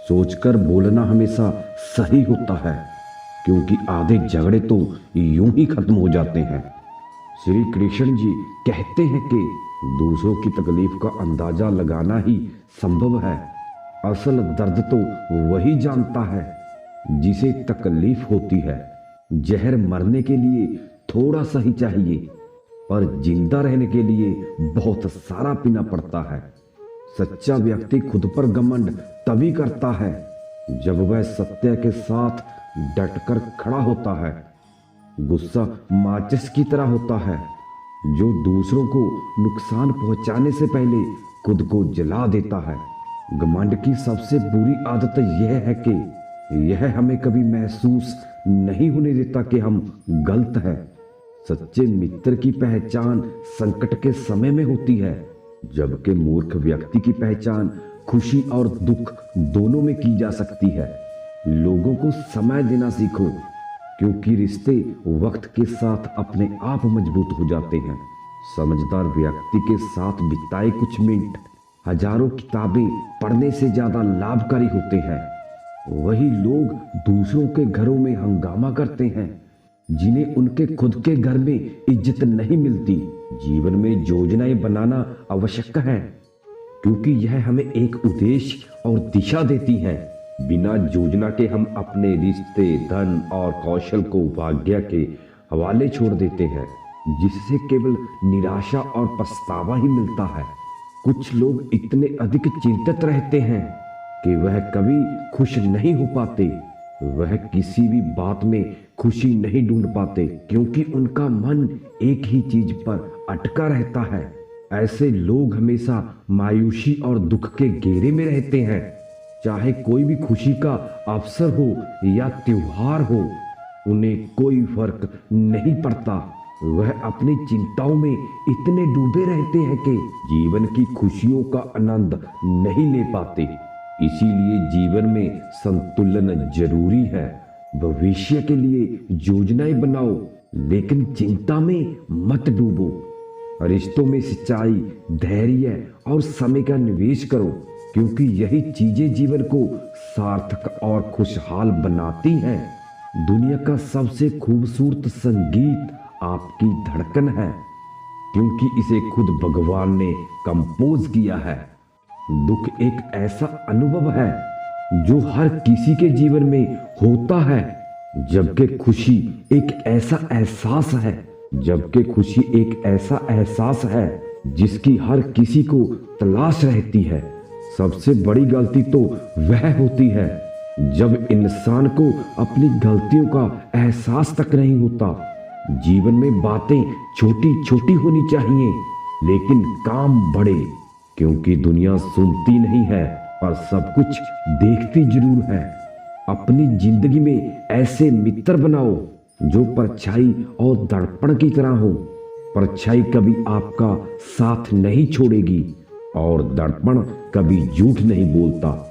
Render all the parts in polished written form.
सोचकर बोलना हमेशा सही होता है, क्योंकि आधे झगड़े तो यूं ही खत्म हो जाते हैं। श्री कृष्ण जी कहते हैं कि दूसरों की तकलीफ का अंदाजा लगाना ही संभव है। असल दर्द तो वही जानता है जिसे तकलीफ होती है। जहर मरने के लिए थोड़ा सा ही चाहिए, पर जिंदा रहने के लिए बहुत सारा पीना पड़ता है। सच्चा व्यक्ति खुद पर घमंड तभी करता है जब वह सत्य के साथ डटकर खड़ा होता है। गुस्सा माचिस की तरह होता है जो दूसरों को नुकसान पहुंचाने से पहले खुद को जला देता है। घमंड की सबसे बुरी आदत यह है कि यह हमें कभी महसूस नहीं होने देता कि हम गलत हैं। सच्चे मित्र की पहचान संकट के समय में होती है, जबकि मूर्ख व्यक्ति की पहचान खुशी और दुख दोनों में की जा सकती है। लोगों को समय देना सीखो, क्योंकि रिश्ते वक्त के साथ अपने आप मजबूत हो जाते हैं। समझदार व्यक्ति के साथ बिताए कुछ मिनट हजारों किताबें पढ़ने से ज्यादा लाभकारी होते हैं। वही लोग दूसरों के घरों में हंगामा करते हैं जिन्हें उनके खुद के घर में इज्जत नहीं मिलती। जीवन में योजनाएं बनाना आवश्यक है, क्योंकि यह हमें एक उद्देश्य और दिशा देती है। बिना योजना के हम अपने रिश्ते, धन और कौशल को भाग्य के हवाले छोड़ देते हैं, जिससे केवल निराशा और पछतावा ही मिलता है। कुछ लोग इतने अधिक चिंतित रहते हैं कि वह कभी खुश नहीं हो पाते। वह किसी भी बात में खुशी नहीं ढूंढ पाते, क्योंकि उनका मन एक ही चीज पर अटका रहता है। ऐसे लोग हमेशा मायूसी और दुख के घेरे में रहते हैं। चाहे कोई भी खुशी का अवसर हो या त्योहार हो, उन्हें कोई फर्क नहीं पड़ता। वह अपनी चिंताओं में इतने डूबे रहते हैं कि जीवन की खुशियों का आनंद नहीं ले पाते। इसीलिए जीवन में संतुलन जरूरी है। भविष्य के लिए योजनाएं बनाओ, लेकिन चिंता में मत डूबो। रिश्तों में सच्चाई, धैर्य और समय का निवेश करो, क्योंकि यही चीजें जीवन को सार्थक और खुशहाल बनाती हैं। दुनिया का सबसे खूबसूरत संगीत आपकी धड़कन है, क्योंकि इसे खुद भगवान ने कंपोज किया है। दुख एक ऐसा अनुभव है जो हर किसी के जीवन में होता है, जबकि खुशी एक ऐसा एहसास है जिसकी हर किसी को तलाश रहती है। सबसे बड़ी गलती तो वह होती है जब इंसान को अपनी गलतियों का एहसास तक नहीं होता। जीवन में बातें छोटी छोटी होनी चाहिए, लेकिन काम बड़े, क्योंकि दुनिया सुनती नहीं है पर सब कुछ देखती जरूर है। अपनी जिंदगी में ऐसे मित्र बनाओ जो परछाई और दर्पण की तरह हो। परछाई कभी आपका साथ नहीं छोड़ेगी और दर्पण कभी झूठ नहीं बोलता।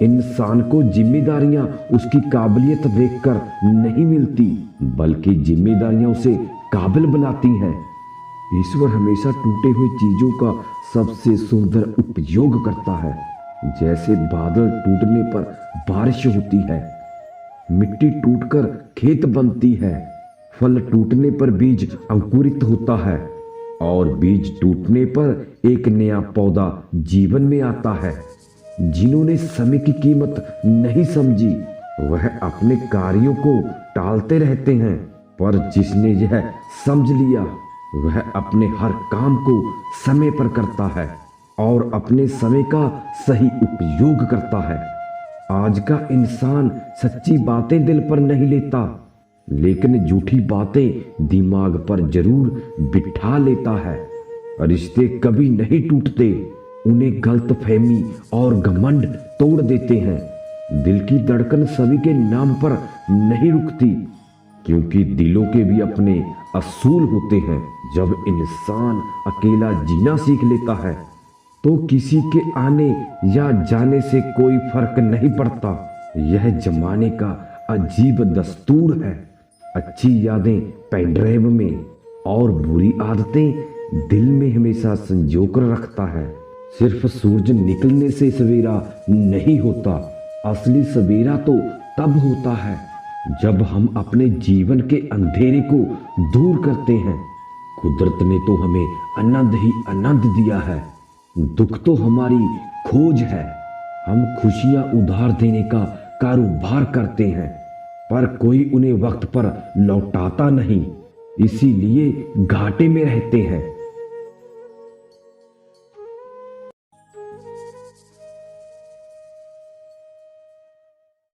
इंसान को जिम्मेदारियां उसकी काबिलियत देखकर नहीं मिलती, बल्कि जिम्मेदारियां उसे काबिल बनाती हैं। ईश्वर हमेशा टूटे हुए चीजों का सबसे सुंदर उपयोग करता है। जैसे बादल टूटने पर बारिश होती है, मिट्टी टूटकर खेत बनती है, फल टूटने पर बीज अंकुरित होता है और बीज टूटने पर एक नया पौधा जीवन में आता है। जिन्होंने समय की कीमत नहीं समझी वह अपने कार्यों को टालते रहते हैं, पर जिसने यह समझ लिया वह अपने हर काम को समय पर करता है और अपने समय का सही उपयोग करता है। आज का इंसान सच्ची बातें दिल पर नहीं लेता, लेकिन झूठी बातें दिमाग पर जरूर बिठा लेता है। रिश्ते कभी नहीं टूटते, उन्हें गलतफहमी और घमंड तोड़ देते हैं। दिल की धड़कन सभी के नाम पर नहीं रुकती, क्योंकि दिलों के भी अपने असूल होते हैं। जब इंसान अकेला जीना सीख लेता है तो किसी के आने या जाने से कोई फर्क नहीं पड़ता। यह जमाने का अजीब दस्तूर है। अच्छी यादें पेन ड्राइव में और बुरी आदतें दिल में हमेशा संजो कर रखता है। सिर्फ सूरज निकलने से सवेरा नहीं होता, असली सवेरा तो तब होता है जब हम अपने जीवन के अंधेरे को दूर करते हैं। कुदरत ने तो हमें आनंद ही आनंद दिया है, दुख तो हमारी खोज है। हम खुशियां उधार देने का कारोबार करते हैं, पर कोई उन्हें वक्त पर लौटाता नहीं, इसीलिए घाटे में रहते हैं।